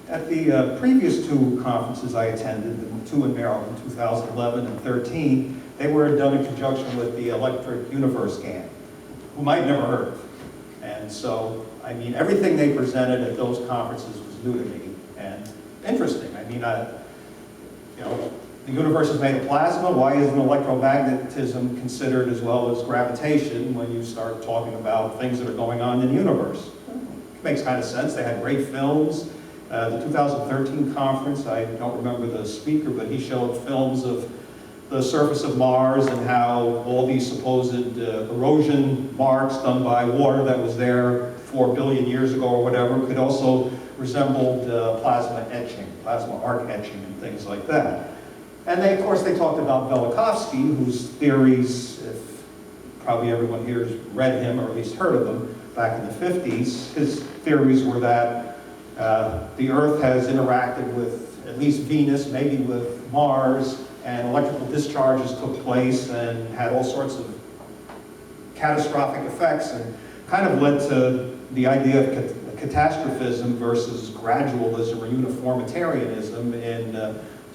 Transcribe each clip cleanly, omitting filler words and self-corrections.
At the previous two conferences I attended, the two in Maryland, 2011 and 13, they were done in conjunction with the Electric Universe GAN, whom I'd never heard of. And so, I mean, everything they presented at those conferences was new to me and interesting. I mean, you know, the universe is made of plasma. Why isn't electromagnetism considered as well as gravitation when you start talking about things that are going on in the universe? It makes kind of sense. They had great films. The 2013 conference, I don't remember the speaker, but he showed films of the surface of Mars and how all these supposed erosion marks done by water that was there 4 billion years ago or whatever could also resemble plasma etching, plasma arc etching and things like that. And they, of course, they talked about Velikovsky, whose theories, if probably everyone here has read him or at least heard of them, back in the 50s, his theories were that the Earth has interacted with at least Venus, maybe with Mars, and electrical discharges took place and had all sorts of catastrophic effects and kind of led to the idea of catastrophism versus gradualism or uniformitarianism in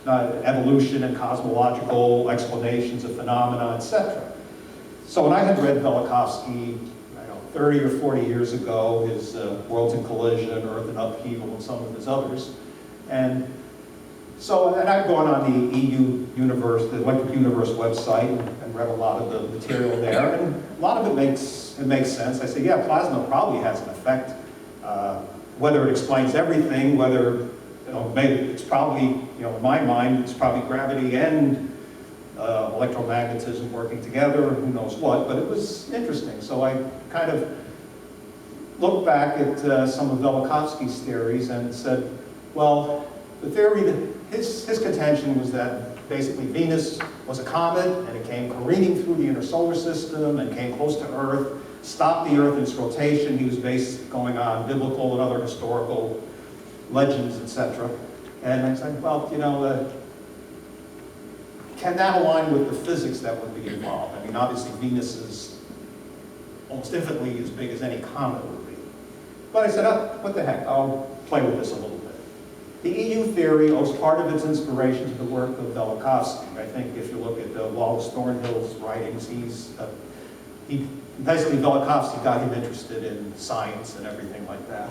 evolution and cosmological explanations of phenomena, etc. So when I had read Velikovsky, 30 or 40 years ago, his Worlds in Collision, Earth in Upheaval, and some of his others. And I've gone on the EU Universe, the Electric Universe website, and read a lot of the material there, and a lot of it makes sense. I say, yeah, plasma probably has an effect. Whether it explains everything, whether, maybe it's probably, in my mind, it's probably gravity and electromagnetism working together, who knows what, but it was interesting. So I kind of looked back at some of Velikovsky's theories and said, well, the theory that his contention was that basically Venus was a comet and it came careening through the inner solar system and came close to Earth, stopped the Earth in its rotation. He was based going on biblical and other historical legends, etc. And I said, well, can that align with the physics that would be involved? I mean, obviously Venus is almost infinitely as big as any comet would be. But I said, oh, what the heck, I'll play with this a little bit. The EU theory owes part of its inspiration to the work of Velikovsky. I think if you look at Wallace Thornhill's writings, basically Velikovsky got him interested in science and everything like that.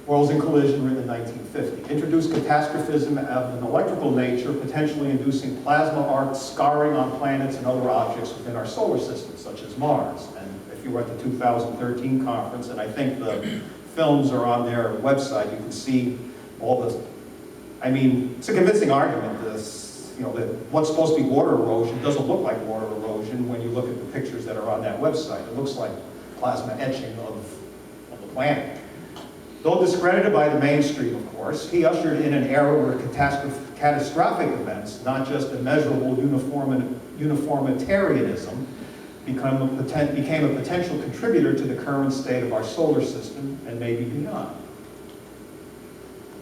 Worlds in Collision, written in 1950, introduced catastrophism of an electrical nature, potentially inducing plasma arcs scarring on planets and other objects within our solar system, such as Mars. And if you were at the 2013 conference, and I think the films are on their website, you can see all the, I mean, it's a convincing argument, this, that what's supposed to be water erosion doesn't look like water erosion when you look at the pictures that are on that website. It looks like plasma etching of the planet. Though discredited by the mainstream, of course, he ushered in an era where catastrophic events, not just immeasurable uniformitarianism, became a potential contributor to the current state of our solar system and maybe beyond.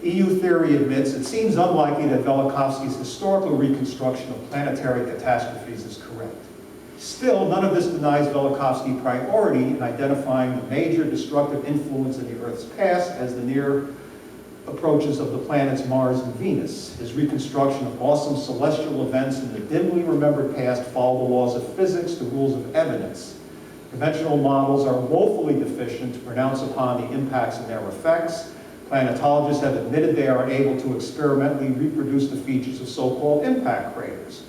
EU theory admits it seems unlikely that Velikovsky's historical reconstruction of planetary catastrophes is correct. Still, none of this denies Velikovsky priority in identifying the major destructive influence in the Earth's past as the near approaches of the planets Mars and Venus. His reconstruction of awesome celestial events in the dimly remembered past follow the laws of physics, the rules of evidence. Conventional models are woefully deficient to pronounce upon the impacts and their effects. Planetologists have admitted they are able to experimentally reproduce the features of so-called impact craters.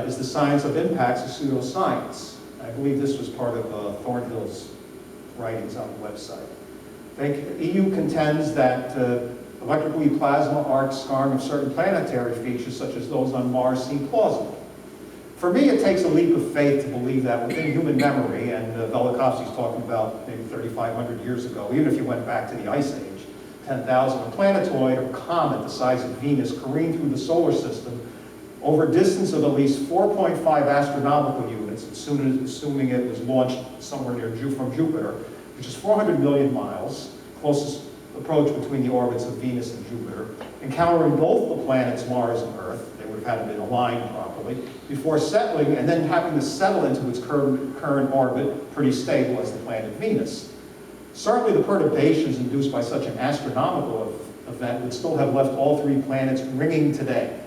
Is the science of impacts a pseudoscience? I believe this was part of Thornhill's writings on the website. The EU contends that electrically plasma arcs scarring of certain planetary features, such as those on Mars, seem plausible. For me, it takes a leap of faith to believe that within human memory, and Velikovsky's talking about maybe 3,500 years ago, even if you went back to the Ice Age, 10,000, a planetoid or comet the size of Venus careened through the solar system over a distance of at least 4.5 astronomical units, assuming it was launched somewhere from Jupiter, which is 400 million miles, closest approach between the orbits of Venus and Jupiter, encountering both the planets Mars and Earth, they would have had to be aligned properly, before settling and then having to settle into its current orbit, pretty stable as the planet Venus. Certainly the perturbations induced by such an astronomical event would still have left all three planets ringing today.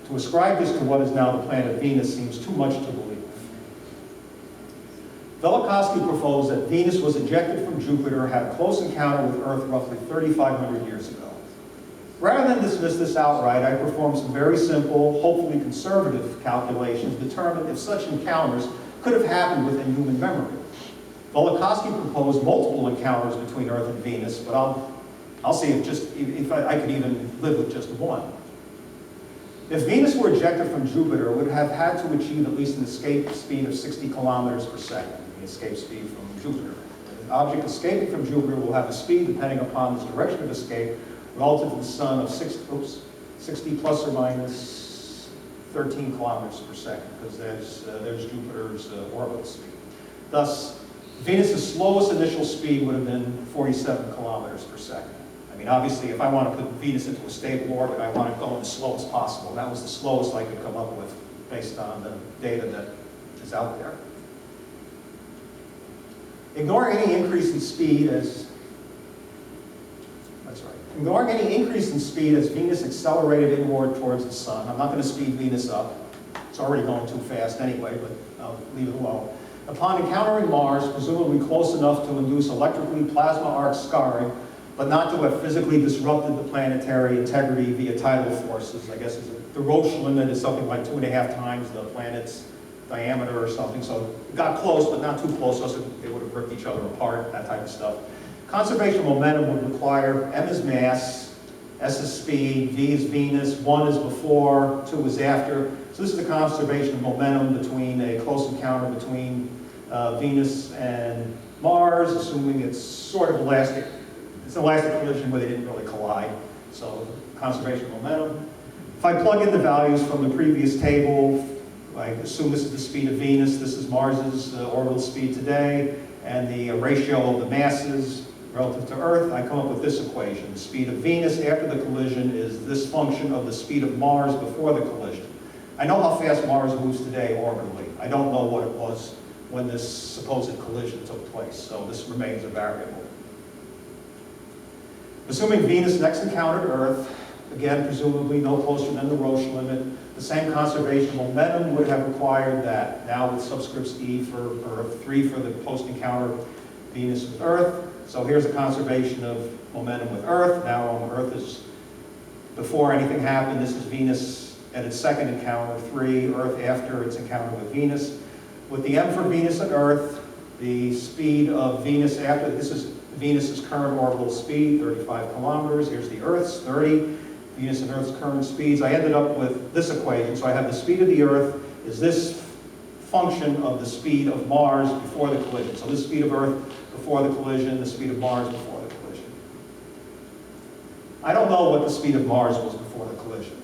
To ascribe this to what is now the planet Venus seems too much to believe. Velikovsky proposed that Venus was ejected from Jupiter, had a close encounter with Earth roughly 3,500 years ago. Rather than dismiss this outright, I performed some very simple, hopefully conservative calculations to determine if such encounters could have happened within human memory. Velikovsky proposed multiple encounters between Earth and Venus, but I'll see if I could even live with just one. If Venus were ejected from Jupiter, it would have had to achieve at least an escape speed of 60 kilometers per second, the escape speed from Jupiter. An object escaping from Jupiter will have a speed, depending upon its direction of escape, relative to the sun of 60 plus or minus 13 kilometers per second, because there's Jupiter's orbital speed. Thus, Venus's slowest initial speed would have been 47 kilometers per second. I mean, obviously, if I want to put Venus into a stable orbit, I want to go as slow as possible. That was the slowest I could come up with based on the data that is out there. Ignoring any increase in speed as Venus accelerated inward towards the sun. I'm not going to speed Venus up. It's already going too fast anyway, but I'll leave it alone. Upon encountering Mars, presumably close enough to induce electrically plasma arc scarring, but not to have physically disrupted the planetary integrity via tidal forces. I guess the Roche limit is something like 2.5 times the planet's diameter or something, so it got close, but not too close, so they would have ripped each other apart, that type of stuff. Conservation of momentum would require M is mass, S is speed, V is Venus, 1 is before, 2 is after. So this is the conservation of momentum between a close encounter between Venus and Mars, assuming it's sort of elastic. It's an elastic collision where they didn't really collide. So conservation of momentum. If I plug in the values from the previous table, I assume this is the speed of Venus, this is Mars's orbital speed today, and the ratio of the masses relative to Earth, I come up with this equation. The speed of Venus after the collision is this function of the speed of Mars before the collision. I know how fast Mars moves today orbitally. I don't know what it was when this supposed collision took place, so this remains a variable. Assuming Venus next encountered Earth, again, presumably no closer than the Roche limit, the same conservation of momentum would have required that, now with subscripts E for Earth, 3 for the post-encounter Venus with Earth. So here's a conservation of momentum with Earth. Now Earth is, before anything happened, this is Venus at its second encounter, 3, Earth after its encounter with Venus. With the M for Venus and Earth, the speed of Venus after, this is Venus's current orbital speed, 35 kilometers. Here's the Earth's, 30. Venus and Earth's current speeds. I ended up with this equation. So I have the speed of the Earth is this function of the speed of Mars before the collision. So this speed of Earth before the collision, the speed of Mars before the collision. I don't know what the speed of Mars was before the collision.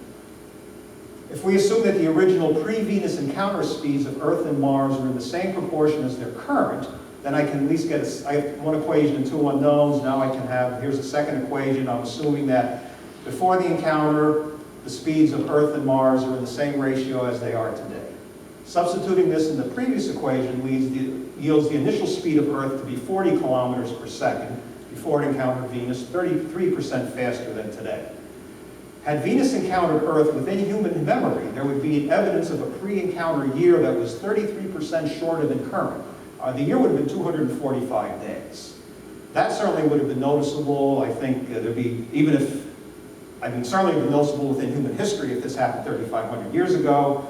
If we assume that the original pre-Venus encounter speeds of Earth and Mars are in the same proportion as their current, then I can at least get I have one equation and two unknowns. Now I can have, here's a second equation. I'm assuming that before the encounter, the speeds of Earth and Mars are in the same ratio as they are today. Substituting this in the previous equation yields the initial speed of Earth to be 40 kilometers per second before it encountered Venus, 33% faster than today. Had Venus encountered Earth within human memory, there would be evidence of a pre-encounter year that was 33% shorter than current. The year would have been 245 days. That certainly would have been noticeable. I think there'd be, even if, I mean, certainly would be noticeable within human history if this happened 3,500 years ago.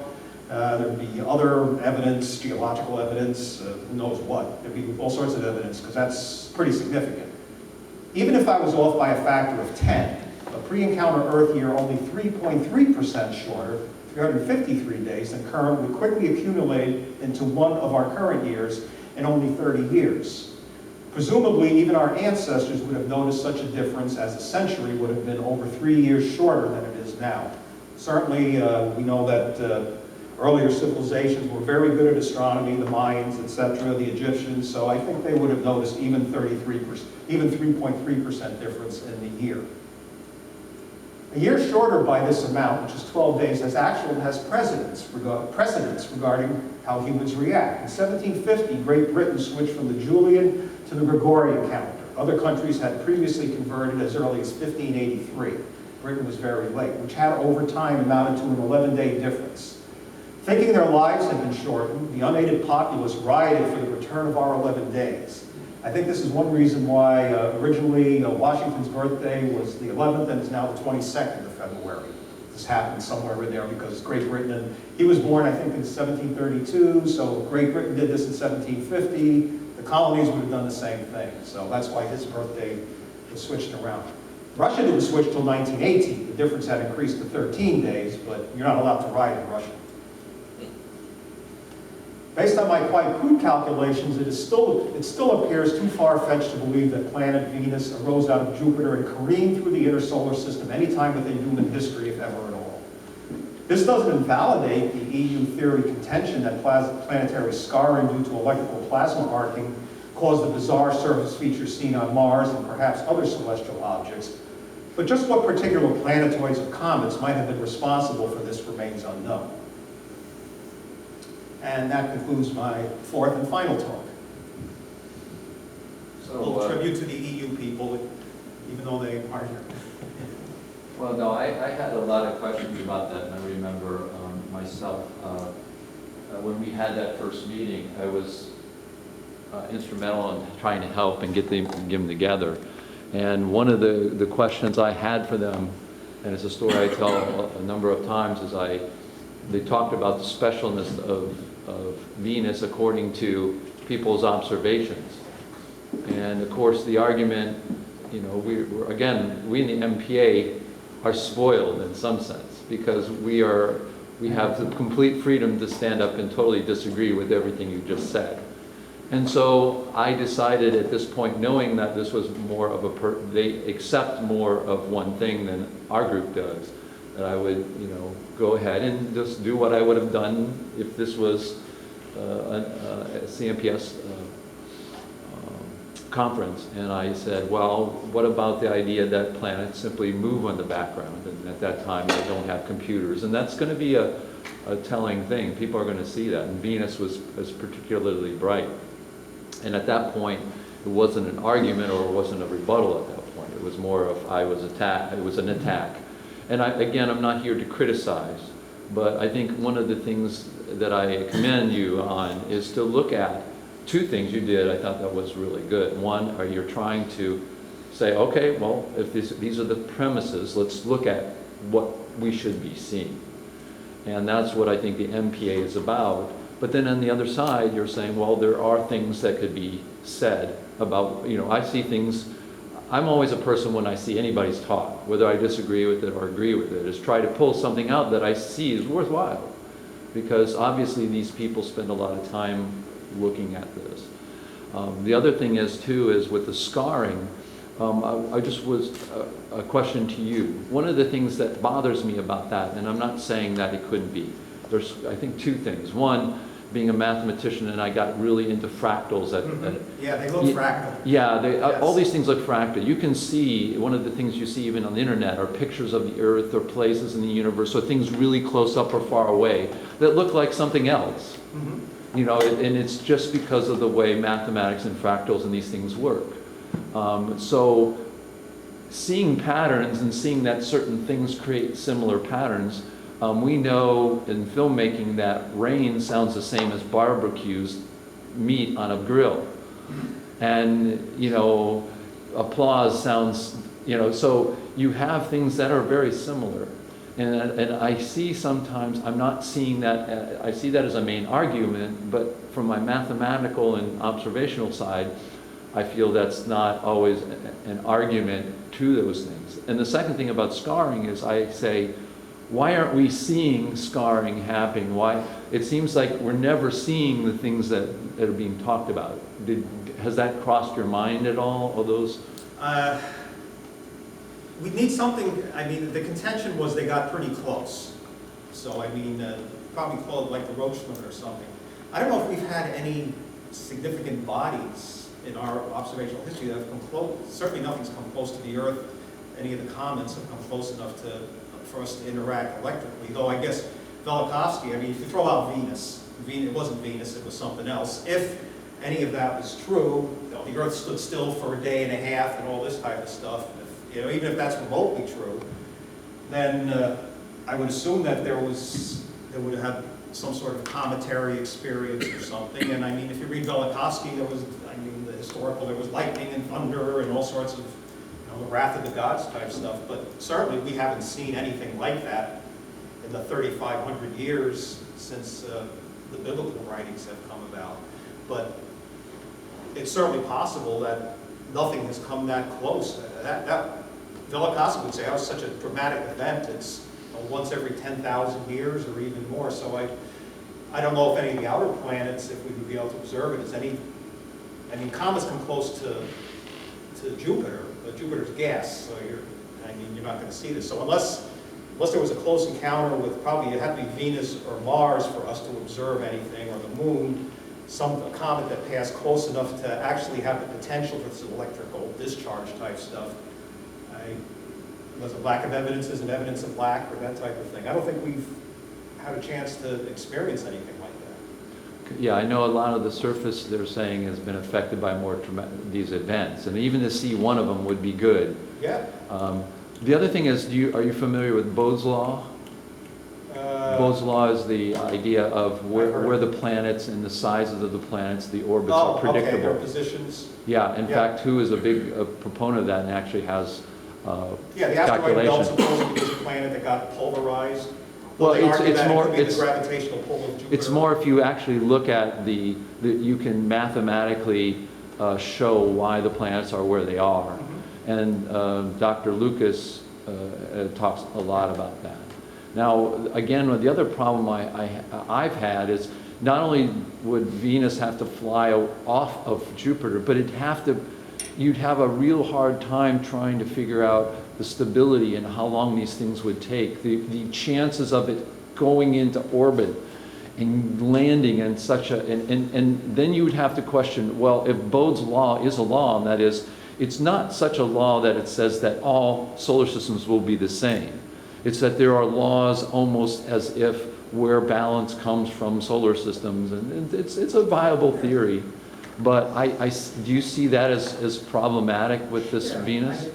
There'd be other evidence, geological evidence, who knows what. There'd be all sorts of evidence, because that's pretty significant. Even if I was off by a factor of 10, a pre-encounter Earth year only 3.3% shorter, 353 days, than current would quickly accumulate into one of our current years in only 30 years. Presumably, even our ancestors would have noticed such a difference, as a century would have been over 3 years shorter than it is now. Certainly, we know that earlier civilizations were very good at astronomy, the Mayans, etc., the Egyptians, so I think they would have noticed even 33%, even 3.3% difference in the year. A year shorter by this amount, which is 12 days, has precedence regarding how humans react. In 1750, Great Britain switched from the Julian to the Gregorian calendar. Other countries had previously converted as early as 1583. Britain was very late, which had over time amounted to an 11-day difference. Thinking their lives had been shortened, the unaided populace rioted for the return of our 11 days. I think this is one reason why originally Washington's birthday was the 11th and is now the 22nd of February. This happened somewhere in there because Great Britain, and he was born I think in 1732, so Great Britain did this in 1750. The colonies would have done the same thing, so that's why his birthday was switched around. Russia didn't switch till 1918. The difference had increased to 13 days, but you're not allowed to ride in Russia. Based on my quite crude calculations, it still appears too far-fetched to believe that planet Venus arose out of Jupiter and careened through the inner solar system any time within human history, if ever at all. This doesn't invalidate the EU theory contention that planetary scarring due to electrical plasma arcing caused the bizarre surface features seen on Mars and perhaps other celestial objects, but just what particular planetoids or comets might have been responsible for this remains unknown. And that concludes my fourth and final talk. So, a little tribute to the EU people, even though they aren't here. Well, no, I had a lot of questions about that, and I remember myself, when we had that first meeting, I was instrumental in trying to help and get them together. And one of the questions I had for them, and it's a story I tell a number of times, is they talked about the specialness of Venus according to people's observations. And of course the argument, you know, we in the MPA are spoiled in some sense because we have the complete freedom to stand up and totally disagree with everything you just said. And so I decided at this point, knowing that this was more of they accept more of one thing than our group does, that I would, you know, go ahead and just do what I would have done if this was a CNPS conference. And I said, well, what about the idea that planets simply move on the background? And at that time, they don't have computers. And that's going to be a telling thing. People are going to see that. And Venus was particularly bright. And at that point, it wasn't an argument or it wasn't a rebuttal at that point. It was more of it was an attack. And again, I'm not here to criticize, but I think one of the things that I commend you on is to look at two things you did. I thought that was really good. One, you're trying to say, okay, well, if these are the premises, let's look at what we should be seeing. And that's what I think the MPA is about. But then on the other side, you're saying, well, there are things that could be said about, you know, I see things. I'm always a person when I see anybody's talk, whether I disagree with it or agree with it, is try to pull something out that I see is worthwhile. Because obviously these people spend a lot of time looking at this. The other thing is with the scarring, I just was a question to you. One of the things that bothers me about that, and I'm not saying that it couldn't be, there's I think two things. One, being a mathematician, and I got really into fractals. Yeah, they look fractal. Yeah, yes. All these things look fractal. You can see, one of the things you see even on the internet are pictures of the Earth or places in the universe, or things really close up or far away that look like something else. Mm-hmm. You know, and it's just because of the way mathematics and fractals and these things work. So seeing patterns and seeing that certain things create similar patterns, we know in filmmaking that rain sounds the same as barbecues meat on a grill. And, you know, applause sounds, you know, so you have things that are very similar. And I see sometimes, I'm not seeing that, I see that as a main argument, but from my mathematical and observational side, I feel that's not always an argument to those things. And the second thing about scarring is I say, why aren't we seeing scarring happening? Why? It seems like we're never seeing the things that are being talked about. Has that crossed your mind at all, or those? We need something. I mean, the contention was they got pretty close. So, I mean, probably called like the Roach limit or something. I don't know if we've had any significant bodies in our observational history that have come close. Certainly nothing's come close to the Earth. Any of the comets have come close enough for us to interact electrically, though I guess Velikovsky, I mean, if you throw out Venus, it wasn't Venus, it was something else. If any of that was true, the Earth stood still for a day and a half and all this type of stuff, even if that's remotely true, then I would assume that they would have some sort of cometary experience or something. And I mean, if you read Velikovsky, the historical, there was lightning and thunder and all sorts of, the wrath of the gods type stuff. But certainly we haven't seen anything like that in the 3,500 years since the biblical writings have come about. But it's certainly possible that nothing has come that close. Velikovsky would say that was such a dramatic event. It's once every 10,000 years or even more. So I don't know if any of the outer planets, if we would be able to observe it, comets come close to Jupiter, but Jupiter's gas, so you're not going to see this. So unless there was a close encounter with, probably it had to be Venus or Mars for us to observe anything, or the moon, a comet that passed close enough to actually have the potential for this electrical discharge type stuff. Was it lack of evidence isn't evidence of lack, or that type of thing? I don't think we've had a chance to experience anything like that. Yeah, I know a lot of the surface they're saying has been affected by these events, and even to see one of them would be good. Yeah. The other thing is, are you familiar with Bode's law? Bode's law is the idea of where the planets and the sizes of the planets, the orbits are predictable. Okay, their positions. Yeah, in fact, who is a big proponent of that and actually has the asteroid belt supposedly was a planet that got pulverized. Well, it's more the gravitational pull of Jupiter. It's more if you actually look at you can mathematically show why the planets are where they are, and Dr. Lucas talks a lot about that. Now, again, the other problem I've had is not only would Venus have to fly off of Jupiter, but you'd have a real hard time trying to figure out the stability and how long these things would take. The chances of it going into orbit and landing in such and then you would have to question, well, if Bode's law is a law, and that is, it's not such a law that it says that all solar systems will be the same. It's that there are laws almost as if where balance comes from solar systems, and it's a viable theory. But do you see that as problematic with this Venus?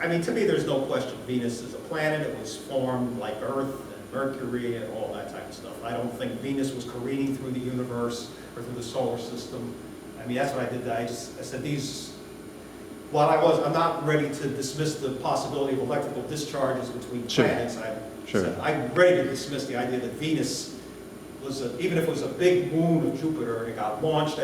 I mean, to me, there's no question Venus is a planet. It was formed like Earth and Mercury and all that type of stuff. I don't think Venus was careening through the universe or through the solar system. I mean, that's what I did. I said I'm not ready to dismiss the possibility of electrical discharges between planets. I'm ready to dismiss the idea that Venus was, even if it was a big moon of Jupiter and it got launched,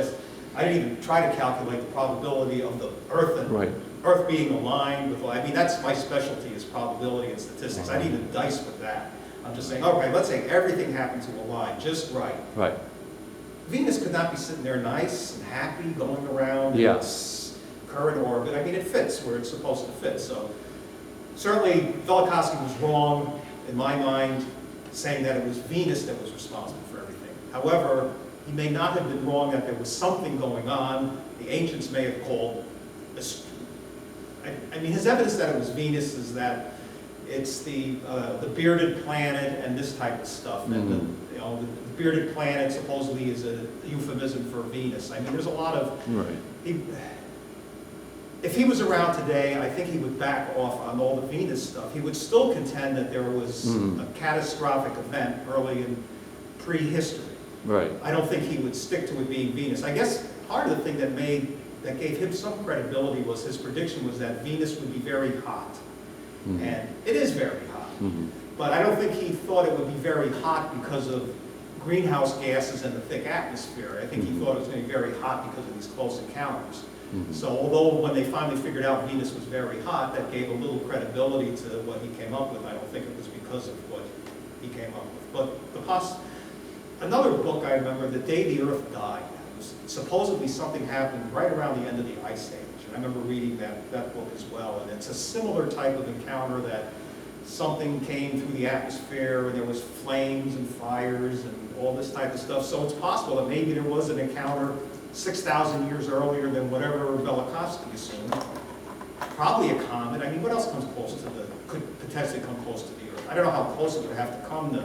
I didn't even try to calculate the probability of the Earth and Earth being aligned with, that's my specialty, is probability and statistics. I didn't even dice with that. I'm just saying, okay, let's say everything happened to align just right. Right. Venus could not be sitting there nice and happy going around its current orbit. I mean, it fits where it's supposed to fit. So certainly Velikovsky was wrong, in my mind, saying that it was Venus that was responsible for everything. However, he may not have been wrong that there was something going on. The ancients may have called, his evidence that it was Venus is that it's the bearded planet and this type of stuff. And the bearded planet supposedly is a euphemism for Venus. I mean, there's a lot of... If he was around today, I think he would back off on all the Venus stuff. He would still contend that there was a catastrophic event early in prehistory. Right. I don't think he would stick to it being Venus. I guess part of the thing that gave him some credibility was his prediction was that Venus would be very hot. And it is very hot. But I don't think he thought it would be very hot because of greenhouse gases and the thick atmosphere. I think he thought it was going to be very hot because of these close encounters. So although when they finally figured out Venus was very hot, that gave a little credibility to what he came up with. I don't think it was because of what he came up with. But another book I remember, The Day the Earth Died, supposedly something happened right around the end of the Ice Age. And I remember reading that book as well. And it's a similar type of encounter that something came through the atmosphere and there was flames and fires and all this type of stuff. So it's possible that maybe there was an encounter 6,000 years earlier than whatever Velikovsky assumed. Probably a comet. I mean, what else comes close to could potentially come close to the Earth? I don't know how close it would have to come to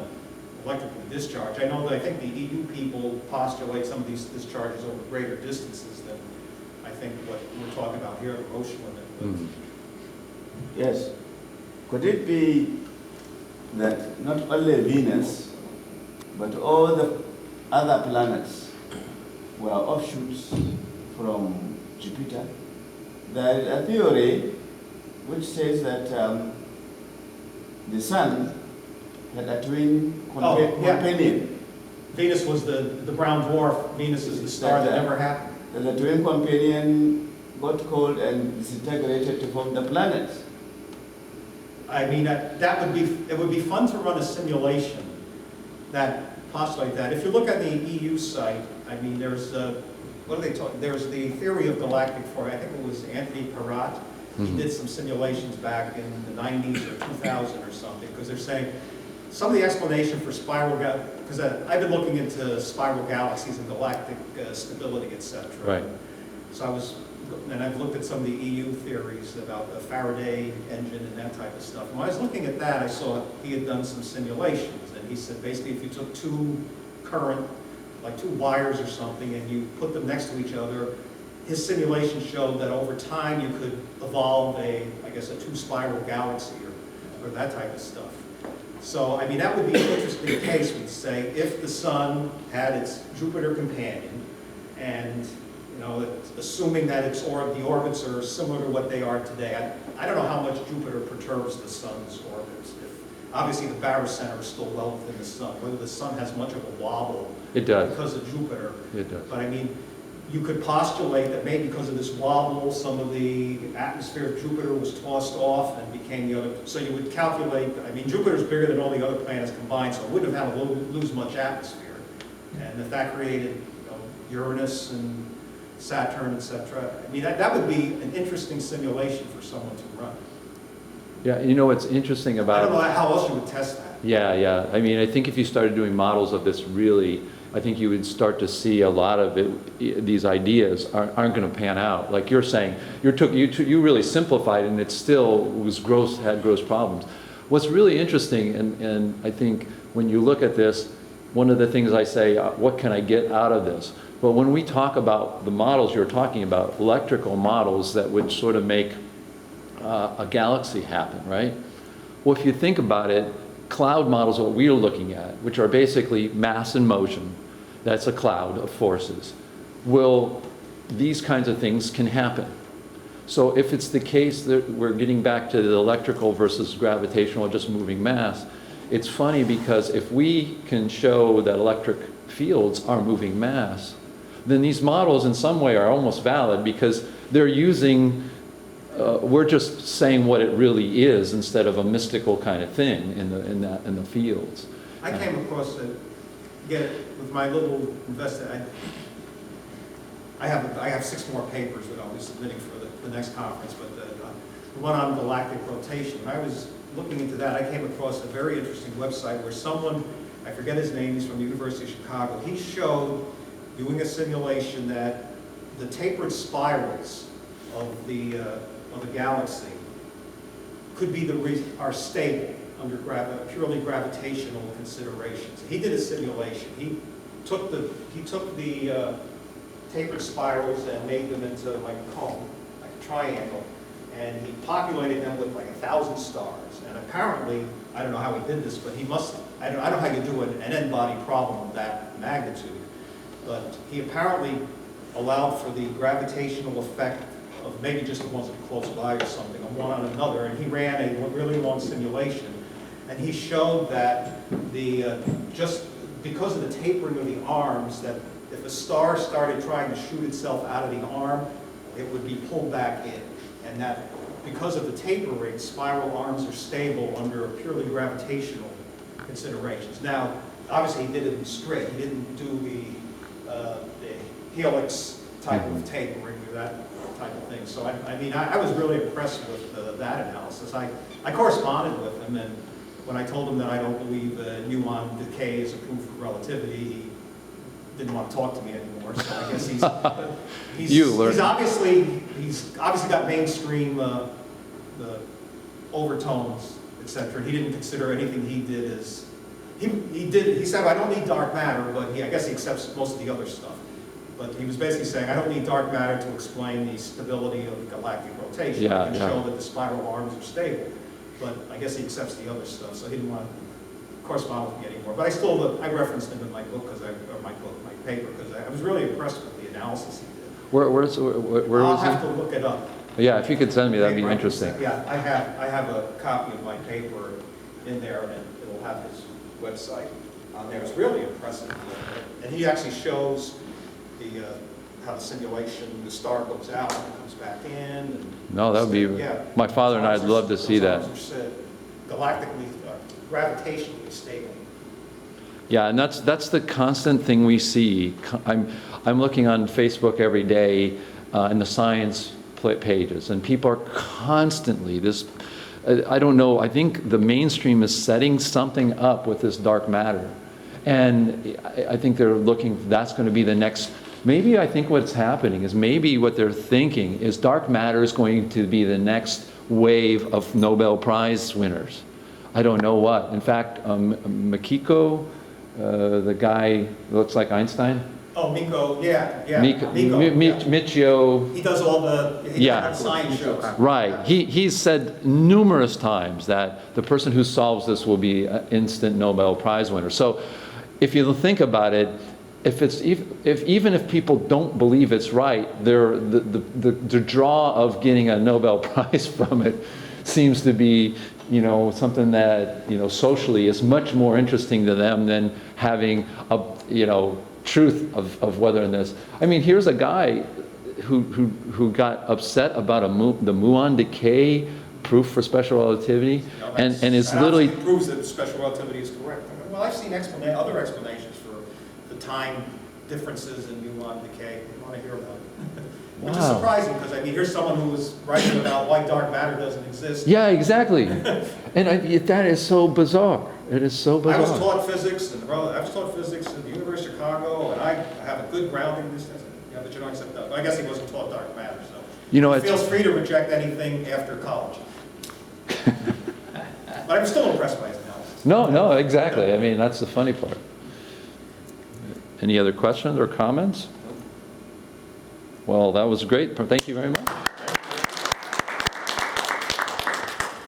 electrically discharged. I know that I think the EU people postulate some of these discharges over greater distances than I think what we're talking about here, the Roche limit. Mhm. Yes. Could it be that not only Venus, but all the other planets were offshoots from Jupiter? There is a theory which says that the Sun had a twin companion. Venus was the brown dwarf. Venus is the star that never happened. And the twin companion got cold and disintegrated to form the planets. I mean, it would be fun to run a simulation that postulate that. If you look at the EU site, I mean, there's what are they talking? There's the theory of galactic formation. I think it was Anthony Perrott. He did some simulations back in the 90s or 2000 or something, because they're saying some of the explanation for spiral because I've been looking into spiral galaxies and galactic stability, etc. Right. So I've looked at some of the EU theories about the Faraday engine and that type of stuff. And when I was looking at that, I saw he had done some simulations, and he said basically if you took two current, like two wires or something, and you put them next to each other, his simulation showed that over time you could evolve a two-spiral galaxy or that type of stuff. So, I mean, that would be an interesting case, we'd say, if the Sun had its Jupiter companion, and, you know, assuming that the orbits are similar to what they are today. I don't know how much Jupiter perturbs the Sun's orbits. Obviously, the barycenter is still well within the Sun. Whether the Sun has much of a wobble It does. because of Jupiter. It does. But, I mean, you could postulate that maybe because of this wobble, some of the atmosphere of Jupiter was tossed off and became the other. So you would calculate, I mean, Jupiter's bigger than all the other planets combined, so it wouldn't have had to lose much atmosphere. And if that created, you know, Uranus and Saturn, etc., I mean, that would be an interesting simulation for someone to run. Yeah, you know what's interesting I about don't know how else you would test that. Yeah. I mean, I think if you started doing models of this really, I think you would start to see a lot of it, these ideas aren't going to pan out. Like you're saying, you really simplified and it still had gross problems. What's really interesting, and I think when you look at this, one of the things I say, what can I get out of this? But when we talk about the models you're talking about, electrical models that would sort of make a galaxy happen, right? Well, if you think about it, cloud models, what we're looking at, which are basically mass and motion, that's a cloud of forces, these kinds of things can happen. So if it's the case that we're getting back to the electrical versus gravitational, just moving mass, it's funny because if we can show that electric fields are moving mass, then these models in some way are almost valid because they're using we're just saying what it really is instead of a mystical kind of thing in the fields. I came across it, with my little I have 6 more papers that I'll be submitting for the next conference, but the one on galactic rotation. When I was looking into that, I came across a very interesting website where someone, I forget his name, he's from the University of Chicago, he showed, doing a simulation, that the tapered spirals of the galaxy could be are stable under purely gravitational considerations. He did a simulation. He took the tapered spirals and made them into like a cone, like a triangle, and he populated them with like 1,000 stars. And apparently, I don't know how he did this, but he must. I don't know how you do an n-body problem of that magnitude, but he apparently allowed for the gravitational effect of maybe just the ones that are close by or something, on one on another, and he ran a really long simulation, and he showed that just because of the tapering of the arms, that if a star started trying to shoot itself out of the arm, it would be pulled back in, and that because of the tapering, spiral arms are stable under purely gravitational considerations. Now, obviously he did it straight. He didn't do the helix type of tapering or that type of thing. So I mean, I was really impressed with that analysis. I corresponded with him, and when I told him that I don't believe muon decay is a proof of relativity, he didn't want to talk to me anymore. So I guess he's obviously got mainstream the overtones, etc. He didn't consider anything he did as he said, I don't need dark matter, but I guess he accepts most of the other stuff. But he was basically saying, I don't need dark matter to explain the stability of galactic rotation. I can show that the spiral arms are stable. But I guess he accepts the other stuff, so he didn't want to correspond with me anymore. But I referenced him in my book, my paper, because I was really impressed with the analysis he did. Where I'll was he? have to look it up. Yeah, if you could send me, that'd be interesting. Yeah, I have a copy of my paper in there, and it'll have his website on there. It's really impressive. And he actually shows how the simulation, the star goes out and comes back in. And no, that would be, my father and I'd love to see that. Galactically, gravitationally stable. Yeah, and that's the constant thing we see. I'm looking on Facebook every day in the science pages, and people are constantly I don't know, I think the mainstream is setting something up with this dark matter. And I think they're looking, that's going to be the next, maybe I think what's happening is maybe what they're thinking is dark matter is going to be the next wave of Nobel Prize winners. I don't know what. In fact, Makiko, the guy who looks like Einstein. Oh, Miko, yeah. Michio. He does all the science shows. Right. He's said numerous times that the person who solves this will be an instant Nobel Prize winner. So if you think about it, even if people don't believe it's right, the draw of getting a Nobel Prize from it seems to be, something that, socially is much more interesting to them than having a, truth of whether in this. I mean, here's a guy who got upset about the muon decay proof for special relativity, and it's literally proves that special relativity is correct. Well, I've seen other explanations for the time differences in muon decay. I want to hear about it. Which is surprising, because here's someone who was writing about why dark matter doesn't exist. Yeah, exactly. And that is so bizarre. It is so bizarre. I was taught physics, at the University of Chicago, and I have a good grounding in this. But you don't accept that. I guess he wasn't taught dark matter, so he feels free to reject anything after college. But I'm still impressed by his analysis. No, exactly. I mean, that's the funny part. Any other questions or comments? Well, that was great. Thank you very much.